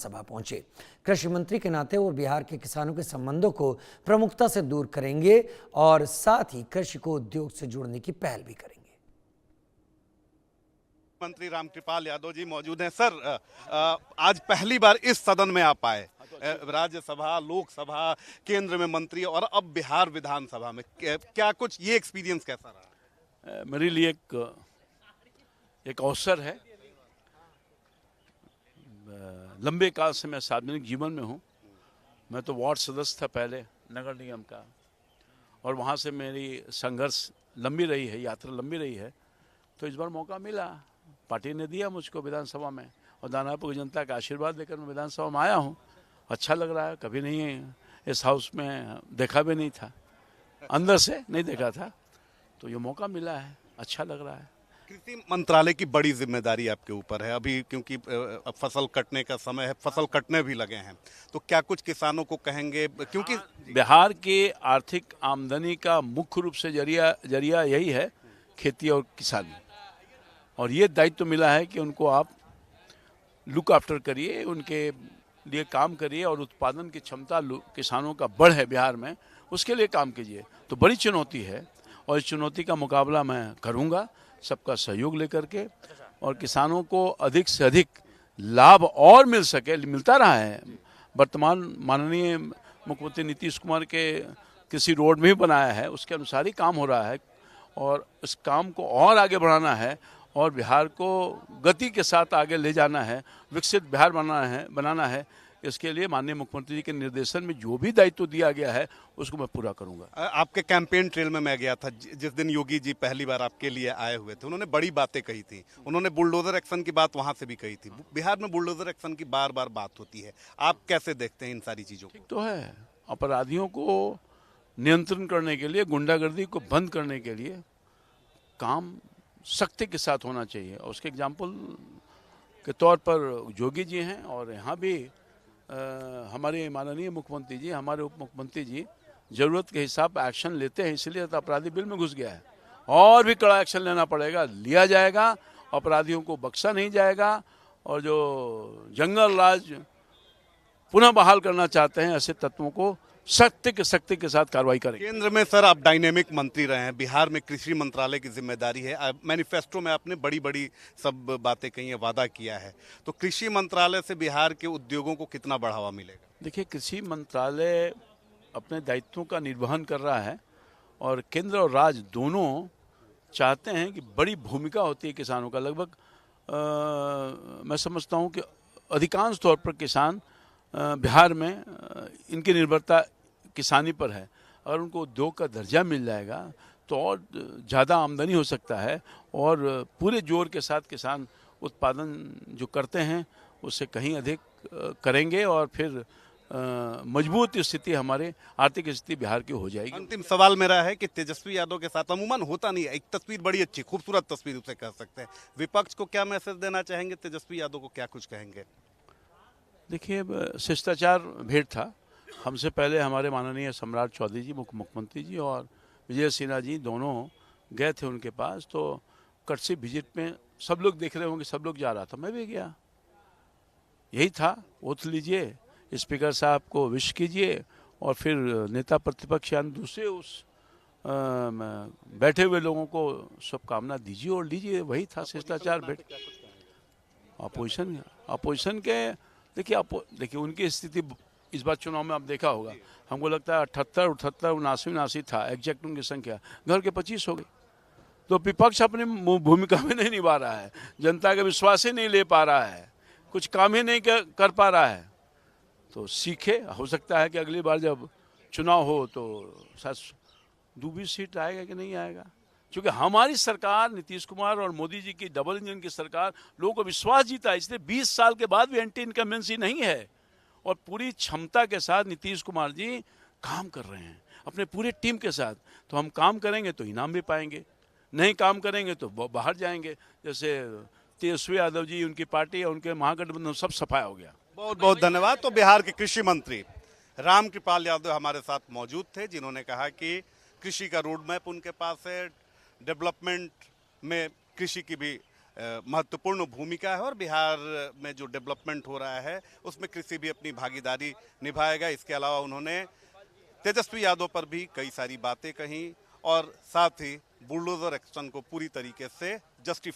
सभा पहुंचे। कृषि मंत्री के नाते वो बिहार के किसानों के संबंधों को प्रमुखता से दूर करेंगे और साथ ही कृषि को उद्योग से जोड़ने की पहल भी करेंगे। मंत्री रामकृपाल यादव जी मौजूद हैं। सर, आज पहली बार इस सदन में आप आए, राज्यसभा, लोकसभा, केंद्र में मंत्री और अब बिहार विधानसभा में, क्या कुछ ये एक्सपीरियंस कैसा रहा? मेरे लिए एक अवसर है। लंबे काल से मैं सार्वजनिक जीवन में हूँ। मैं तो वार्ड सदस्य था पहले नगर निगम का, और वहाँ से मेरी संघर्ष लंबी रही है, यात्रा लंबी रही है। तो इस बार मौका मिला, पार्टी ने दिया मुझको विधानसभा में, और दानापुर जनता का आशीर्वाद लेकर मैं विधानसभा में आया हूँ। अच्छा लग रहा है, कभी नहीं इस हाउस में देखा भी नहीं था, अंदर से नहीं देखा था, तो ये मौका मिला है, अच्छा लग रहा है। कृषि मंत्रालय की बड़ी जिम्मेदारी आपके ऊपर है अभी, क्योंकि अब फसल कटने का समय है, फसल कटने भी लगे हैं, तो क्या कुछ किसानों को कहेंगे? क्योंकि बिहार के आर्थिक आमदनी का मुख्य रूप से जरिया यही है, खेती और किसानी, और ये दायित्व मिला है कि उनको आप लुक आफ्टर करिए, उनके लिए काम करिए, और उत्पादन की क्षमता किसानों का बढ़े बिहार में, उसके लिए काम कीजिए। तो बड़ी चुनौती है, और इस चुनौती का मुकाबला मैं करूंगा सबका सहयोग लेकर के, और किसानों को अधिक से अधिक लाभ और मिल सके, मिलता रहा है। वर्तमान माननीय मुख्यमंत्री नीतीश कुमार के कृषि रोड में भी बनाया है, उसके अनुसार ही काम हो रहा है, और इस काम को और आगे बढ़ाना है, और बिहार को गति के साथ आगे ले जाना है, विकसित बिहार बनाना है। इसके लिए माननीय मुख्यमंत्री जी के निर्देशन में जो भी दायित्व दिया गया है उसको मैं पूरा करूंगा। आपके कैंपेन ट्रेल में मैं गया था जिस दिन योगी जी पहली बार आपके लिए आए हुए थे, उन्होंने बड़ी बातें कही थी। उन्होंने बुलडोजर एक्शन की बात वहां से भी कही थी। बिहार में बुलडोजर एक्शन की बार बार बात होती है, आप कैसे देखते हैं इन सारी चीजों को? तो है, अपराधियों को नियंत्रण करने के लिए, गुंडागर्दी को बंद करने के लिए काम सख्ती के साथ होना चाहिए, और उसके एग्जाम्पल के तौर पर योगी जी हैं, और यहाँ भी हमारे माननीय मुख्यमंत्री जी, हमारे उप मुख्यमंत्री जी जरूरत के हिसाब एक्शन लेते हैं, इसलिए तो अपराधी बिल में घुस गया है। और भी कड़ा एक्शन लेना पड़ेगा, लिया जाएगा, अपराधियों को बख्शा नहीं जाएगा, और जो जंगल राज पुनः बहाल करना चाहते हैं ऐसे तत्वों को सख्ती के साथ कार्रवाई करेंगे। केंद्र में सर आप डायनेमिक मंत्री रहे हैं, बिहार में कृषि मंत्रालय की जिम्मेदारी है। मैनिफेस्टो में आपने बड़ी बड़ी सब बातें कही हैं, वादा किया है, तो कृषि मंत्रालय से बिहार के उद्योगों को कितना बढ़ावा मिलेगा? देखिए, कृषि मंत्रालय अपने दायित्वों का निर्वहन कर रहा है, और केंद्र और राज्य दोनों चाहते हैं कि बड़ी भूमिका होती है किसानों का। लगभग मैं समझता हूँ कि अधिकांश तौर पर किसान बिहार में इनकी निर्भरता किसानी पर है। अगर उनको उद्योग का दर्जा मिल जाएगा तो और ज़्यादा आमदनी हो सकता है, और पूरे जोर के साथ किसान उत्पादन जो करते हैं उससे कहीं अधिक करेंगे, और फिर मजबूत स्थिति, हमारे आर्थिक स्थिति बिहार की हो जाएगी। अंतिम सवाल मेरा है कि तेजस्वी यादव के साथ अमूमन होता नहीं है, एक तस्वीर बड़ी अच्छी खूबसूरत तस्वीर उसे कह सकते हैं, विपक्ष को क्या मैसेज देना चाहेंगे? तेजस्वी यादव को क्या कुछ कहेंगे? देखिए, शिष्टाचार भेंट था। हमसे पहले हमारे माननीय सम्राट चौधरी जी, मुख्यमंत्री जी, और विजय सिन्हा जी दोनों गए थे उनके पास। तो कर्टसी विजिट में सब लोग देख रहे होंगे, सब लोग जा रहा था, मैं भी गया, यही था। ओथ लीजिए, स्पीकर साहब को विश कीजिए, और फिर नेता प्रतिपक्ष यानी दूसरे उस बैठे हुए लोगों को शुभकामना दीजिए और लीजिए, वही था शिष्टाचार भेंट। अपोजिशन के देखिए उनकी स्थिति इस बार चुनाव में आप देखा होगा, हमको लगता है 78, 88, 79 था एग्जैक्ट उनकी संख्या, घर के 25 हो गई। तो विपक्ष अपनी भूमिका में नहीं निभा रहा है, जनता का विश्वास ही नहीं ले पा रहा है, कुछ काम ही नहीं कर पा रहा है। तो सीखे, हो सकता है कि अगली बार जब चुनाव हो तो शायद 2 सीट आएगा कि नहीं आएगा, क्योंकि हमारी सरकार, नीतीश कुमार और मोदी जी की डबल इंजन की सरकार लोगों को विश्वास जीता है, इसलिए 20 साल के बाद भी एंटी इनकम्बेंसी नहीं है, और पूरी क्षमता के साथ नीतीश कुमार जी काम कर रहे हैं अपने पूरे टीम के साथ। तो हम काम करेंगे तो इनाम भी पाएंगे, नहीं काम करेंगे तो बाहर जाएंगे। जैसे तेजस्वी यादव जी, उनकी पार्टी और उनके महागठबंधन सब सफाया हो गया। बहुत बहुत धन्यवाद। तो बिहार के कृषि मंत्री रामकृपाल यादव हमारे साथ मौजूद थे, जिन्होंने कहा कि कृषि का रोड मैप उनके पास है, डेवलपमेंट में कृषि की भी महत्वपूर्ण भूमिका है और बिहार में जो डेवलपमेंट हो रहा है उसमें कृषि भी अपनी भागीदारी निभाएगा। इसके अलावा उन्होंने तेजस्वी यादव पर भी कई सारी बातें कही और साथ ही बुलडोजर एक्शन को पूरी तरीके से जस्टिफाई